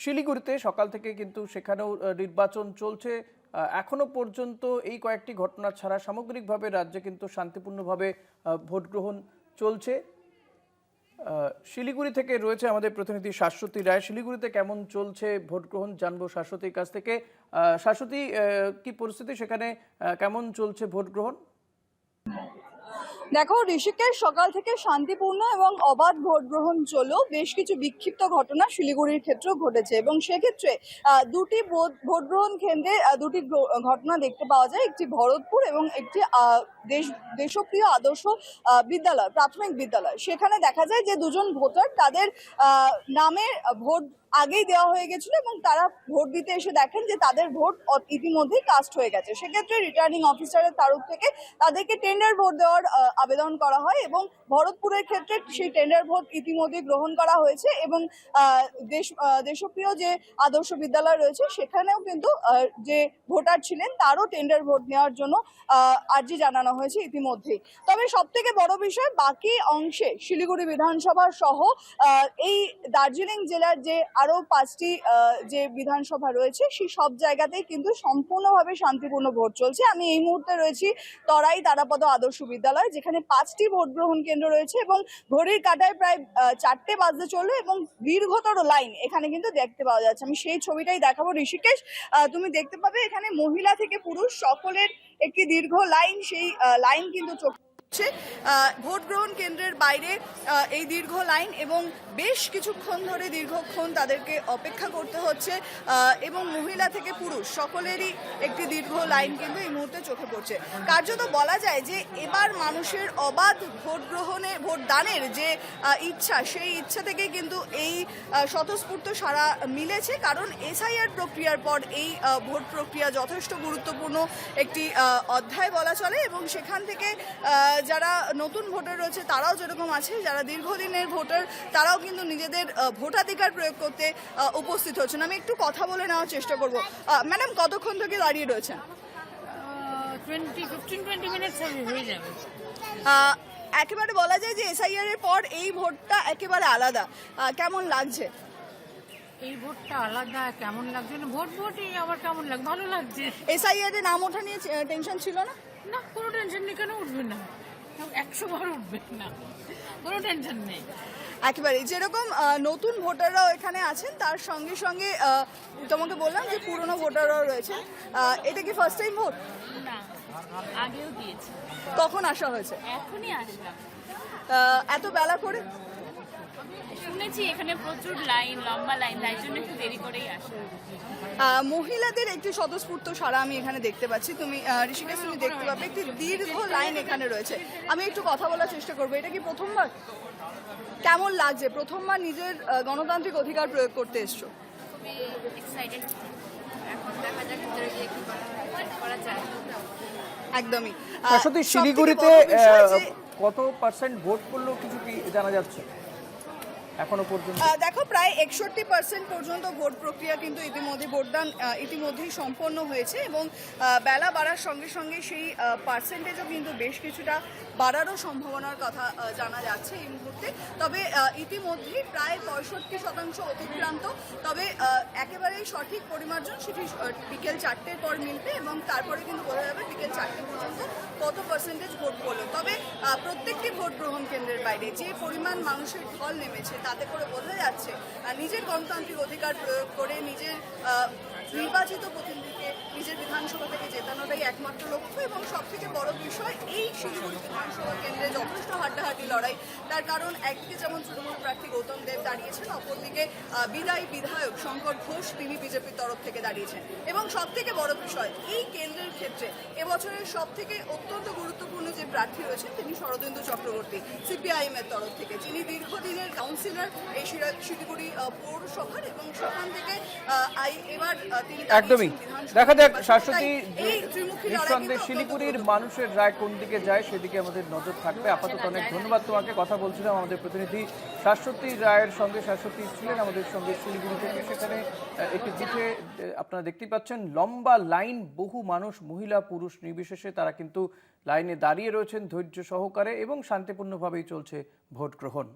শিলিগুড়িতে সকাল থেকে কিন্তু সেখানেও নির্বাচন চলছে। এখনো পর্যন্ত এই কয়েকটি ঘটনা ছাড়া সামগ্রিকভাবে রাজ্যে কিন্তু শান্তিপূর্ণভাবে ভোট গ্রহণ চলছে। শিলিগুড়ি থেকে রয়েছে আমাদের প্রতিনিধি শাশ্বতী রায়। শিলিগুড়িতে কেমন চলছে ভোট গ্রহণ জানবো শাশ্বতীর কাছ থেকে। শাশ্বতী, কি পরিস্থিতি সেখানে, কেমন চলছে ভোট গ্রহণ? দেখো ঋষিকেশ, সকাল থেকে শান্তিপূর্ণ এবং অবাধ ভোট গ্রহণ চললেও বেশ কিছু বিক্ষিপ্ত ঘটনা শিলিগুড়ির ক্ষেত্রেও ঘটেছে এবং সেক্ষেত্রে দুটি ভোট গ্রহণ কেন্দ্রে দুটি ঘটনা দেখতে পাওয়া যায়। একটি ভরতপুর এবং একটি দেশপ্রিয় আদর্শ বিদ্যালয়, প্রাথমিক বিদ্যালয়। সেখানে দেখা যায় যে দুজন ভোটার তাদের নামের ভোট আগেই দেওয়া হয়ে গেছিল এবং তারা ভোট দিতে এসে দেখেন যে তাদের ভোট ইতিমধ্যেই কাস্ট হয়ে গেছে। সেক্ষেত্রে রিটার্নিং অফিসারের তরফ থেকে তাদেরকে টেন্ডার ভোট দেওয়ার আবেদন করা হয় এবং ভরতপুরের ক্ষেত্রে সেই টেন্ডার ভোট ইতিমধ্যে গ্রহণ করা হয়েছে এবং দেশপ্রিয় যে আদর্শ বিদ্যালয় রয়েছে সেখানেও কিন্তু যে ভোটার ছিলেন তারও টেন্ডার ভোট নেওয়ার জন্য আর্জি জানানো হয়েছে ইতিমধ্যেই। তবে সব থেকে বড় বিষয়, বাকি অংশে শিলিগুড়ি বিধানসভা সহ এই দার্জিলিং জেলার যে আরো 5টি যে বিধানসভা রয়েছে সেই সব জায়গাতেই কিন্তু সম্পূর্ণভাবে শান্তিপূর্ণ ভোট চলছে। আমি এই মুহূর্তে রয়েছি তরাই তারাপদ আদর্শ বিদ্যালয়, যেখানে 5টি ভোট গ্রহণ কেন্দ্র রয়েছে এবং ঘড়ির কাঁটায় প্রায় 4টে বাজতে চললো এবং দীর্ঘতর লাইন এখানে কিন্তু দেখতে পাওয়া যাচ্ছে। আমি সেই ছবিটাই দেখাবো ঋষিকেশ। তুমি দেখতে পাবে এখানে মহিলা থেকে পুরুষ সকলের একটি দীর্ঘ লাইন, সেই লাইন কিন্তু ভোট গ্রহণ কেন্দ্রের বাইরে এই দীর্ঘ লাইন এবং বেশ কিছুক্ষণ ধরে দীর্ঘক্ষণ তাদেরকে অপেক্ষা করতে হচ্ছে এবং মহিলা থেকে পুরুষ সকলেরই একটি দীর্ঘ লাইন কিন্তু এই মুহূর্তে চোখে পড়ছে। কার্যত বলা যায় যে এবার মানুষের অবাধ ভোট দানের যে ইচ্ছা, সেই ইচ্ছা থেকেই কিন্তু এই স্বতঃস্ফূর্ত সাড়া মিলেছে। কারণ এসআইআর প্রক্রিয়ার পর এই ভোট প্রক্রিয়া যথেষ্ট গুরুত্বপূর্ণ একটি অধ্যায় বলা চলে এবং সেখান থেকে যারা নতুন ভোটার রয়েছে তারাও যেরকম আছে, যারা দীর্ঘদিনের ভোটার তারাও কিন্তু নিজেদের ভোটাধিকার প্রয়োগ করতে উপস্থিত হচ্ছেন। আমি একটু কথা বলে নেওয়ার চেষ্টা করব। ম্যাডাম, কতক্ষণ থেকে দাঁড়িয়ে রয়েছেন? 15-20 মিনিট হয়ে যাবে। একেবারে বলা যায় যে এসআইআর এর পর এই ভোটটা একেবারে আলাদা। কেমন লাগছে? এই ভোটটা আলাদা কেমন লাগছে? ভোটই আবার কেমন লাগছে? ভালো লাগছে। এসআইআর এর নাম ওঠা নিয়ে টেনশন ছিল না? না, কোনো টেনশন নেই। কেন উঠবে না? 100 বার উঠবে না, কোনো টেনশন নেই। একেবারে যেরকম নতুন ভোটাররাও এখানে আছেন, তার সঙ্গে সঙ্গে তোমাকে বললাম যে পুরনো ভোটাররাও রয়েছে। এটা কি ফার্স্ট টাইম ভোট? না, আগেও দিয়েছি। কখন আসা হয়েছে? এখনই আসলাম। এত বেলা করে? শুনেছি এখানে প্রচুর লাইন, লম্বা লাইন, তাই জন্য একটু দেরি করেই আসা। মহিলাদের একটি স্বতঃস্ফূর্ত সারা আমি এখানে দেখতে পাচ্ছি। তুমি ঋষিকেশ, তুমি দেখতে পাবে একটি দীর্ঘ লাইন এখানে রয়েছে। আমি একটু কথা বলার চেষ্টা করবো। এটা কি প্রথমবার? কেমন লাগছে? প্রথমবার নিজের গণতান্ত্রিক অধিকার প্রয়োগ করতে এসছো? খুবই এক্সাইটেড। এখন দেখা যাক ভিতরে গিয়ে কি করা যায়। একদমই। আসলে শিলিগুড়িতে কত পার্সেন্ট ভোট পড়লো কিছু কি জানা যাচ্ছে এখনো পর্যন্ত? দেখো, প্রায় 61% পর্যন্ত ভোট প্রক্রিয়া কিন্তু ভোটদান ইতিমধ্যেই সম্পন্ন হয়েছে এবং বেলা বাড়ার সঙ্গে সঙ্গে সেই পার্সেন্টেজও কিন্তু বেশ কিছুটা বাড়ারও সম্ভাবনার কথা জানা যাচ্ছে এই মুহূর্তে। তবে ইতিমধ্যেই প্রায় 65% অতিক্রান্ত। তবে একেবারেই সঠিক পরিমার্জন সেটি বিকেল 4টের পর মিলবে এবং তারপরে কিন্তু বোঝা যাবে বিকেল 4টে পর্যন্ত কত পার্সেন্টেজ ভোট পড়লো। তবে প্রত্যেকটি ভোট গ্রহণ কেন্দ্রের বাইরে যে পরিমাণ মানুষের ঢল নেমেছে তাতে করে বোঝা যাচ্ছে নিজের গণতান্ত্রিক অধিকার প্রয়োগ করে নিজের নির্বাচিত প্রতিনিধিকে নিজের বিধানসভা থেকে জেতানোটাই একমাত্র লক্ষ্য। এবং সব থেকে বড় বিষয়, এই শিলিগুড়ি বিধানসভা কেন্দ্রে যথেষ্ট হাড্ডাহাড্ডি লড়াই। তার কারণ একদিকে যেমন তৃণমূল প্রার্থী গৌতম দেব দাঁড়িয়েছেন, অপরদিকে বিদায়ী বিধায়ক শঙ্কর ঘোষ তিনি বিজেপির তরফ থেকে দাঁড়িয়েছেন। এবং সব থেকে বড় বিষয়, এই কেন্দ্রের ক্ষেত্রে এবছরের সব থেকে অত্যন্ত গুরুত্বপূর্ণ যে প্রার্থী রয়েছেন তিনি শরদিন্দু চক্রবর্তী, সিপিআইএম এর তরফ থেকে, যিনি দীর্ঘদিনের কাউন্সিলর এই শিলিগুড়ি পৌরসভার এবং সেখান থেকে এবার একদমই দেখা যাক শাশ্বতী, নিঃসন্দেহে শিলিগুড়ির মানুষের রায় কোন দিকে যায় সেদিকে আমাদের নজর থাকবে। আপাতত অনেক ধন্যবাদ তোমাকে। কথা বলছিলাম আমাদের প্রতিনিধি শাশ্বতী রায়ের সঙ্গে। শাশ্বতী ছিলেন আমাদের সঙ্গে শিলিগুড়ি থেকে। সেখানে একটি বুথে আপনারা দেখতে পাচ্ছেন লম্বা লাইন, বহু মানুষ, মহিলা পুরুষ নির্বিশেষে তারা কিন্তু লাইনে দাঁড়িয়ে রয়েছেন ধৈর্য সহকারে এবং শান্তিপূর্ণভাবেই চলছে ভোট গ্রহণ।